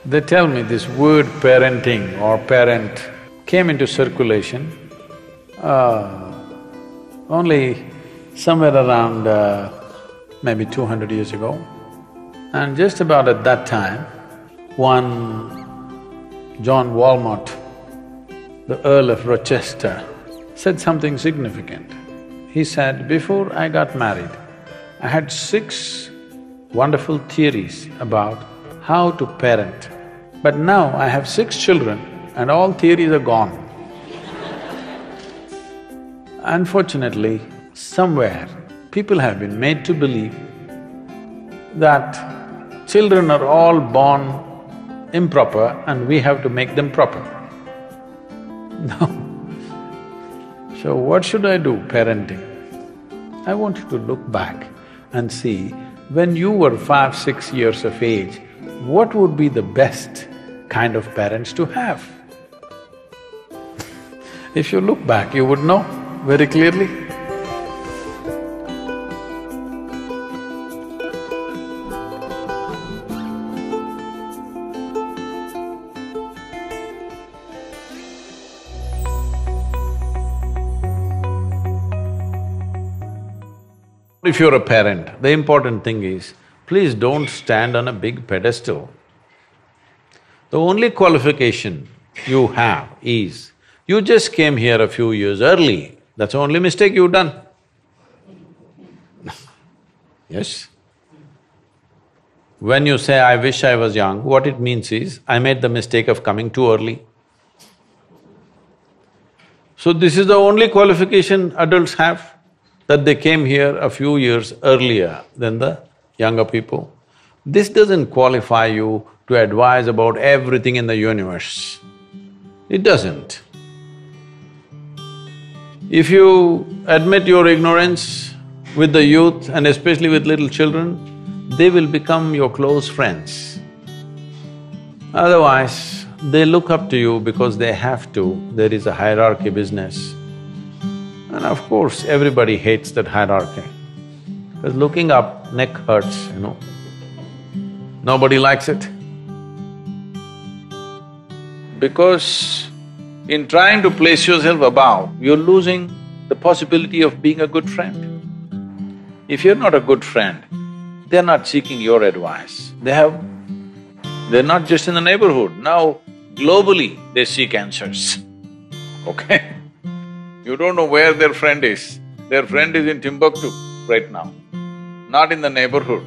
They tell me this word parenting or parent came into circulation only somewhere around maybe 200 years ago. And just about at that time, one John Walmart, the Earl of Rochester, said something significant. He said, before I got married, I had 6 wonderful theories about how to parent. But now I have 6 children and all theories are gone. Unfortunately, somewhere people have been made to believe that children are all born improper and we have to make them proper. No. So what should I do parenting? I want you to look back and see, when you were 5, 6 years of age, what would be the best kind of parents to have? If you look back, you would know very clearly. If you're a parent, the important thing is, please don't stand on a big pedestal. The only qualification you have is, you just came here a few years early, that's the only mistake you've done. Yes? When you say, I wish I was young, what it means is, I made the mistake of coming too early. So this is the only qualification adults have, that they came here a few years earlier than the younger people. This doesn't qualify you to advise about everything in the universe. It doesn't. If you admit your ignorance with the youth and especially with little children, they will become your close friends. Otherwise, they look up to you because they have to, there is a hierarchy business. And of course, everybody hates that hierarchy, because looking up, neck hurts, you know. Nobody likes it. Because in trying to place yourself above, you're losing the possibility of being a good friend. If you're not a good friend, they're not seeking your advice. They're not just in the neighborhood, now globally they seek answers, okay? You don't know where their friend is. Their friend is in Timbuktu right now, not in the neighborhood.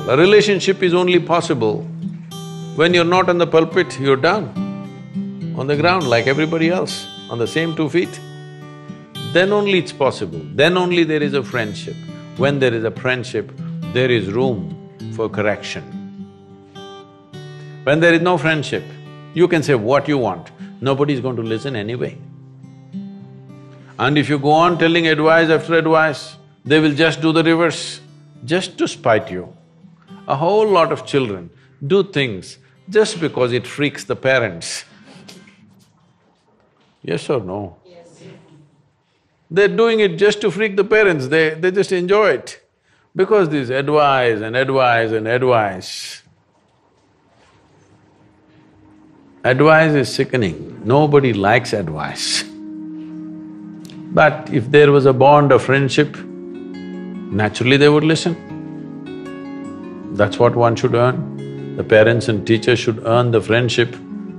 A relationship is only possible when you're not on the pulpit, you're down on the ground like everybody else, on the same 2 feet. Then only it's possible, then only there is a friendship. When there is a friendship, there is room for correction. When there is no friendship, you can say what you want, nobody's going to listen anyway. And if you go on telling advice after advice, they will just do the reverse, just to spite you. A whole lot of children do things just because it freaks the parents. Yes or no? Yes. They're doing it just to freak the parents, they just enjoy it. Because this advice and advice and advice. Advice is sickening, nobody likes advice. But if there was a bond of friendship, naturally they would listen. That's what one should earn. The parents and teachers should earn the friendship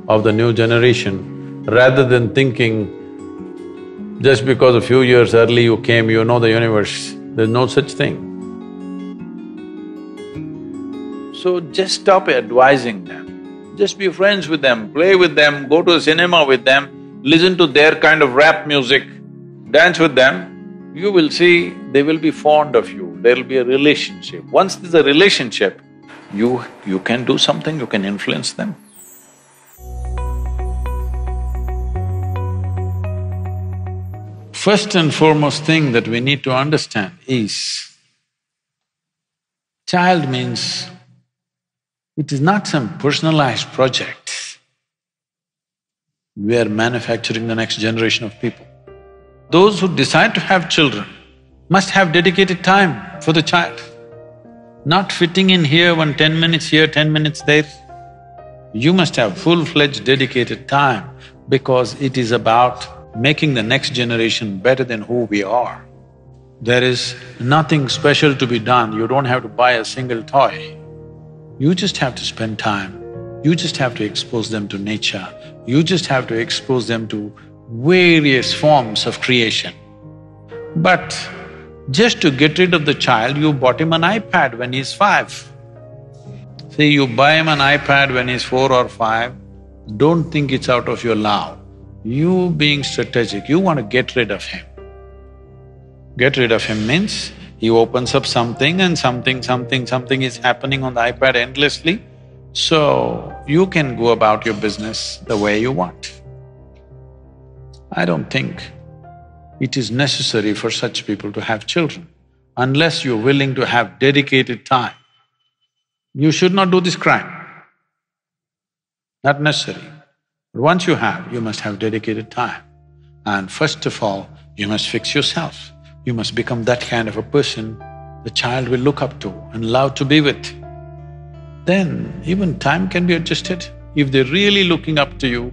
of the new generation, rather than thinking, just because a few years early you came, you know the universe. There's no such thing. So just stop advising them. Just be friends with them, play with them, go to a cinema with them, listen to their kind of rap music, dance with them. You will see they will be fond of you, there will be a relationship. Once there's a relationship, you can do something, you can influence them. First and foremost thing that we need to understand is, child means it is not some personalized project. We are manufacturing the next generation of people. Those who decide to have children must have dedicated time for the child. not fitting in here, 10 minutes here, 10 minutes there. You must have full-fledged dedicated time because it is about making the next generation better than who we are. There is nothing special to be done, you don't have to buy a single toy. You just have to spend time, you just have to expose them to nature, you just have to expose them to various forms of creation. But just to get rid of the child, you bought him an iPad when he's 5. See, you buy him an iPad when he's 4 or 5, don't think it's out of your love. You being strategic, you want to get rid of him. Get rid of him means he opens up something and something is happening on the iPad endlessly, so you can go about your business the way you want. I don't think it is necessary for such people to have children, unless you're willing to have dedicated time. You should not do this crime, not necessary. But once you have, you must have dedicated time. And first of all, you must fix yourself. You must become that kind of a person the child will look up to and love to be with. Then even time can be adjusted. If they're really looking up to you,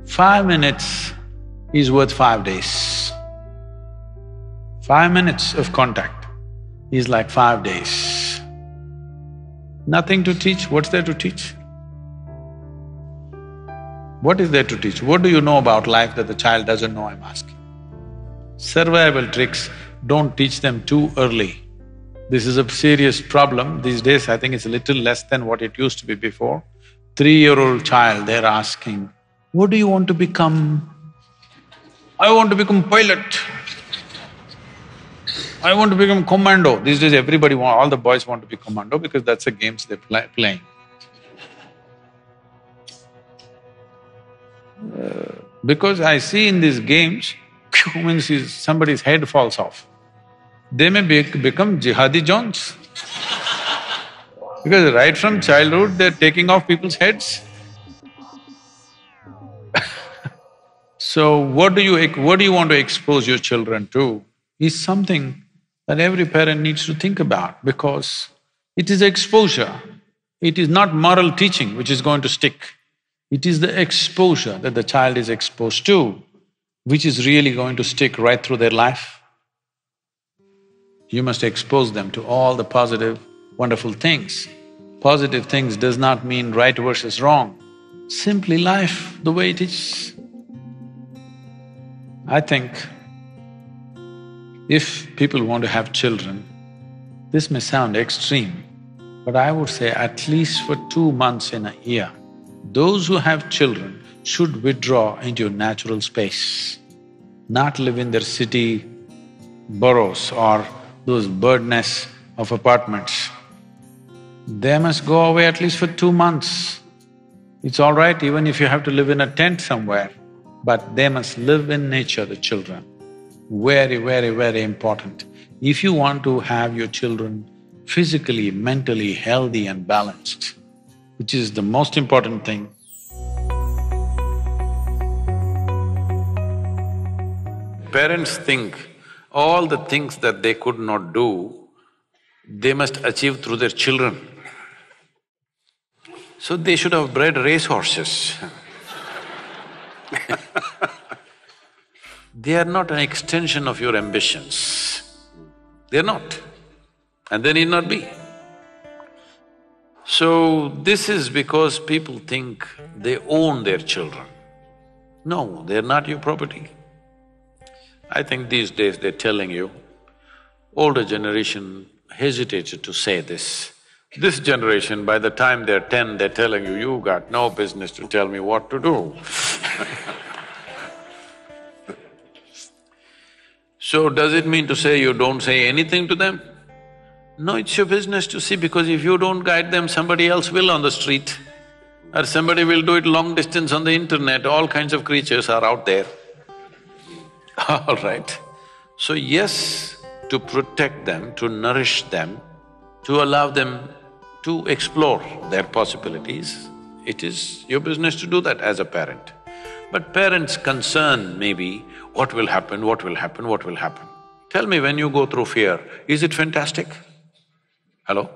5 minutes is worth 5 days. 5 minutes of contact is like 5 days. Nothing to teach, what's there to teach? What is there to teach? What do you know about life that the child doesn't know, I'm asking? Survival tricks, don't teach them too early. This is a serious problem. These days, I think it's a little less than what it used to be before. 3-year-old child, they're asking, what do you want to become? I want to become pilot. I want to become commando. These days all the boys want to be commando because that's the games they're playing. Because I see in these games, means somebody's head falls off. They may become jihadi Johns. Because right from childhood, they're taking off people's heads. So what do you want to expose your children to is something that every parent needs to think about, because it is exposure. It is not moral teaching which is going to stick. It is the exposure that the child is exposed to which is really going to stick right through their life. You must expose them to all the positive, wonderful things. Positive things does not mean right versus wrong, simply life the way it is. I think if people want to have children, this may sound extreme, but I would say at least for 2 months in a year, those who have children should withdraw into a natural space, not live in their city boroughs or those bird nests of apartments. They must go away at least for 2 months. It's all right even if you have to live in a tent somewhere, but they must live in nature, the children. Very important. If you want to have your children physically, mentally healthy and balanced, which is the most important thing, parents think all the things that they could not do, they must achieve through their children. So they should have bred racehorses. They are not an extension of your ambitions. They're not, and they need not be. So this is because people think they own their children. No, they're not your property. I think these days they're telling you, older generation hesitated to say this. This generation, by the time they're 10, they're telling you, you got no business to tell me what to do. So does it mean to say you don't say anything to them? No, it's your business to see, because if you don't guide them, somebody else will on the street, or somebody will do it long distance on the internet, all kinds of creatures are out there. All right. So yes, to protect them, to nourish them, to allow them to explore their possibilities, it is your business to do that as a parent. But parents' concern may be, what will happen, what will happen, what will happen? Tell me, when you go through fear, is it fantastic? Hello?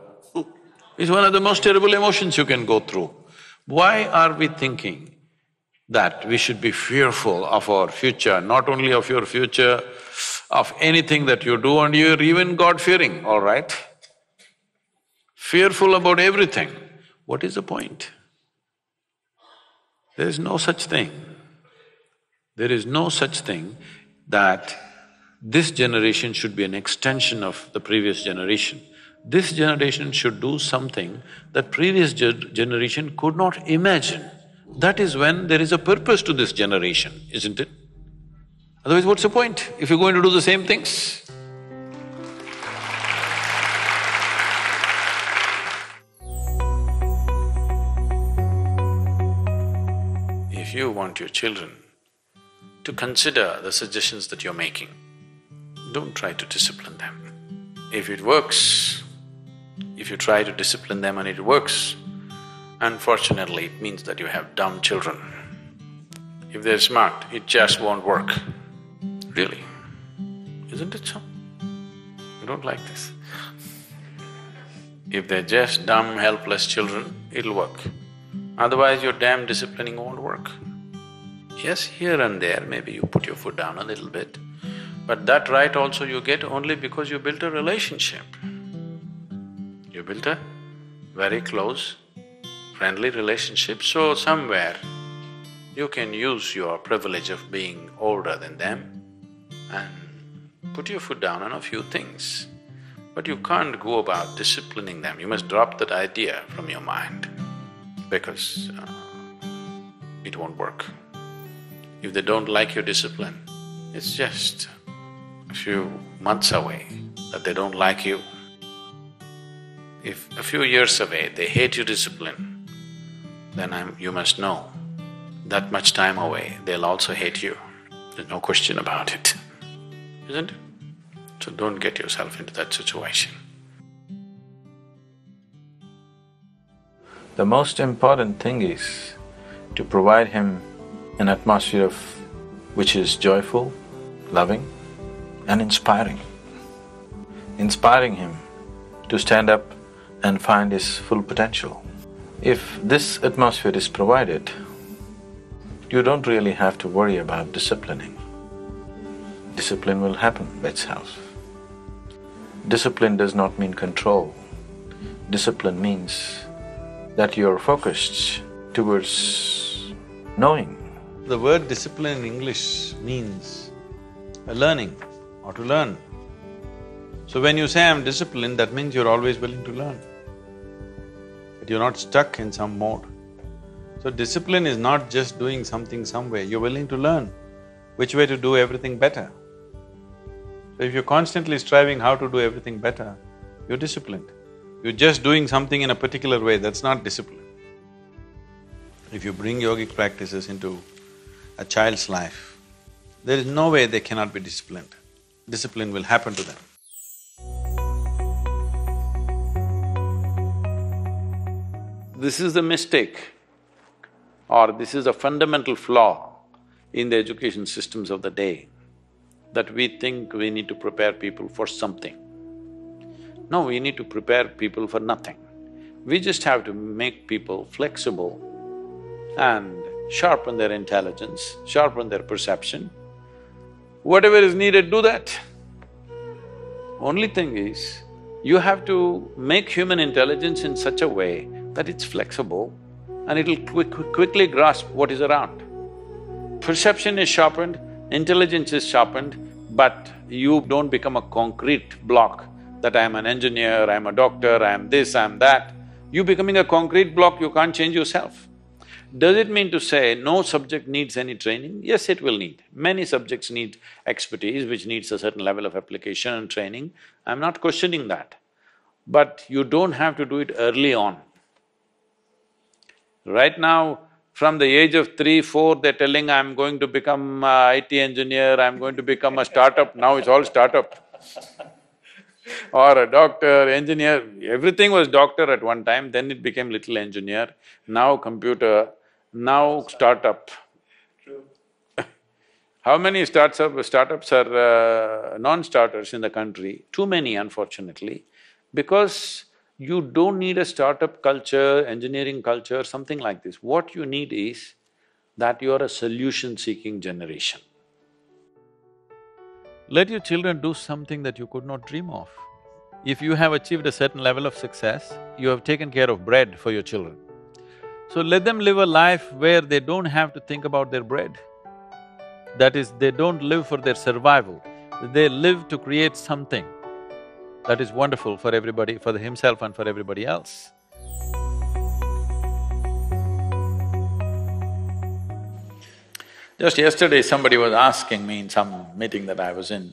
It's one of the most terrible emotions you can go through. Why are we thinking that we should be fearful of our future, not only of your future, of anything that you do, and you're even God-fearing, all right? Fearful about everything. What is the point? There is no such thing. There is no such thing that this generation should be an extension of the previous generation. This generation should do something that previous generation could not imagine. That is when there is a purpose to this generation, isn't it? Otherwise, what's the point if you're going to do the same things? If you want your children to consider the suggestions that you're making, don't try to discipline them. If it works, if you try to discipline them and it works, unfortunately it means that you have dumb children. If they're smart, it just won't work. Really, isn't it so? You don't like this. If they're just dumb, helpless children, it'll work. Otherwise your damn disciplining won't work. Yes, here and there maybe you put your foot down a little bit, but that right also you get only because you built a relationship. You built a very close, friendly relationship, so somewhere you can use your privilege of being older than them and put your foot down on a few things. But you can't go about disciplining them, you must drop that idea from your mind because it won't work. If they don't like your discipline, it's just a few months away that they don't like you. If a few years away they hate your discipline, then you must know that much time away they'll also hate you. There's no question about it, isn't it? So don't get yourself into that situation. The most important thing is to provide him an atmosphere which is joyful, loving and inspiring. Inspiring him to stand up and find his full potential. If this atmosphere is provided, you don't really have to worry about disciplining. Discipline will happen by itself. Discipline does not mean control. Discipline means that you're focused towards knowing. The word discipline in English means learning or to learn. So when you say I'm disciplined, that means you're always willing to learn. But you're not stuck in some mode. So discipline is not just doing something some way, you're willing to learn which way to do everything better. So if you're constantly striving how to do everything better, you're disciplined. You're just doing something in a particular way, that's not discipline. If you bring yogic practices into a child's life, there is no way they cannot be disciplined. Discipline will happen to them. This is the mistake, or this is a fundamental flaw in the education systems of the day, that we think we need to prepare people for something. No, we need to prepare people for nothing. We just have to make people flexible and sharpen their intelligence, sharpen their perception. Whatever is needed, do that. Only thing is, you have to make human intelligence in such a way that it's flexible and it'll quickly grasp what is around. Perception is sharpened, intelligence is sharpened, but you don't become a concrete block that I'm an engineer, I'm a doctor, I'm this, I'm that. You becoming a concrete block, you can't change yourself. Does it mean to say no subject needs any training? Yes, it will need. Many subjects need expertise, which needs a certain level of application and training. I'm not questioning that. But you don't have to do it early on. Right now, from the age of 3, 4, they're telling, I'm going to become a IT engineer, I'm going to become a startup, now it's all startup. Or a doctor, engineer, everything was doctor at one time, then it became little engineer, now computer, now startup. True. How many startups are non-starters in the country? Too many, unfortunately, because You don't need a startup culture, engineering culture, something like this. What you need is that you are a solution-seeking generation. Let your children do something that you could not dream of. If you have achieved a certain level of success, you have taken care of bread for your children. So let them live a life where they don't have to think about their bread. That is, they don't live for their survival, they live to create something that is wonderful for everybody, for himself and for everybody else. Just yesterday, somebody was asking me in some meeting that I was in,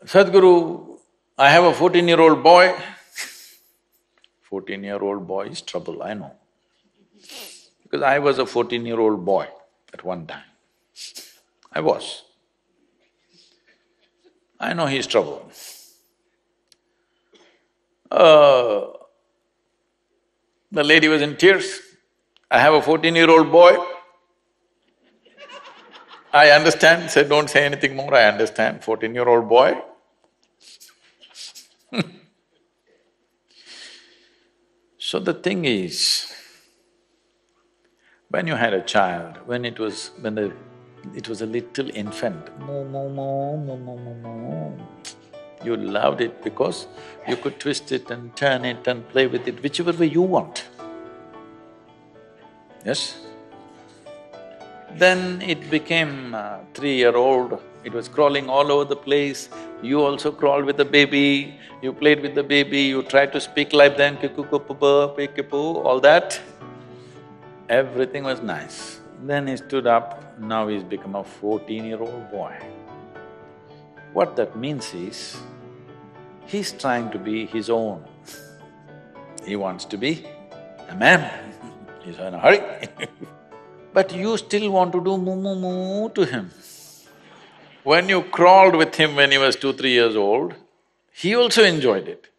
Sadguru, I have a 14-year-old boy. 14-year-old boy is trouble, I know. Because I was a 14-year-old boy at one time. I was. I know he's trouble. The lady was in tears. I have a 14-year-old boy. I understand, said, don't say anything more, I understand, 14-year-old boy. So the thing is, when you had a child, when it was a little infant, you loved it because you could twist it and turn it and play with it whichever way you want. Yes? Then it became 3-year-old, it was crawling all over the place, you also crawled with the baby, you played with the baby, you tried to speak like them, all that. Everything was nice. Then he stood up, now he's become a 14-year-old boy. What that means is, he's trying to be his own. He wants to be a man, he's in a hurry. But you still want to do moo to him. When you crawled with him when he was 2-3 years old, he also enjoyed it.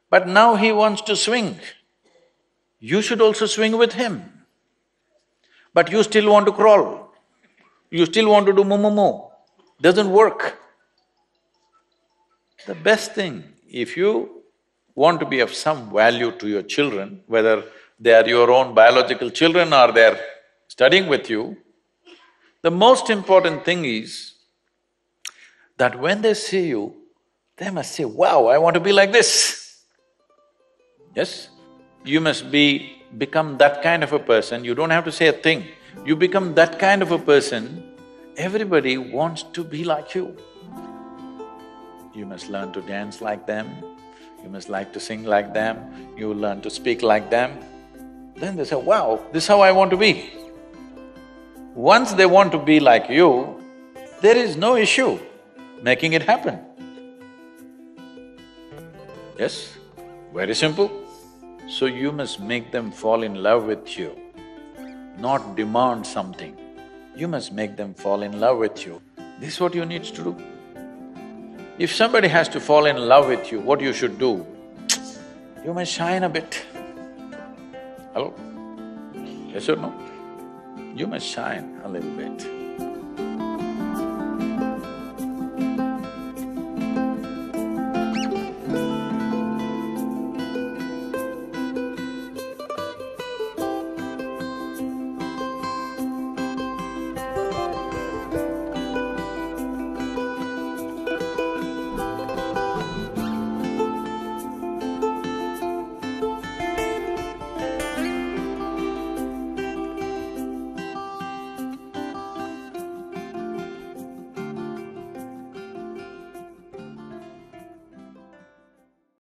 But now he wants to swing. You should also swing with him. But you still want to crawl. You still want to do moo. Doesn't work. The best thing, if you want to be of some value to your children, whether they are your own biological children or they're studying with you, the most important thing is that when they see you, they must say, wow, I want to be like this. Yes? You must become that kind of a person, you don't have to say a thing. You become that kind of a person, everybody wants to be like you. You must learn to dance like them, you must like to sing like them, you learn to speak like them. Then they say, wow, this is how I want to be. Once they want to be like you, there is no issue making it happen. Yes? Very simple. So you must make them fall in love with you, not demand something. You must make them fall in love with you. This is what you need to do. If somebody has to fall in love with you, what you should do? You must shine a bit. Hello? Yes or no? You must shine a little bit.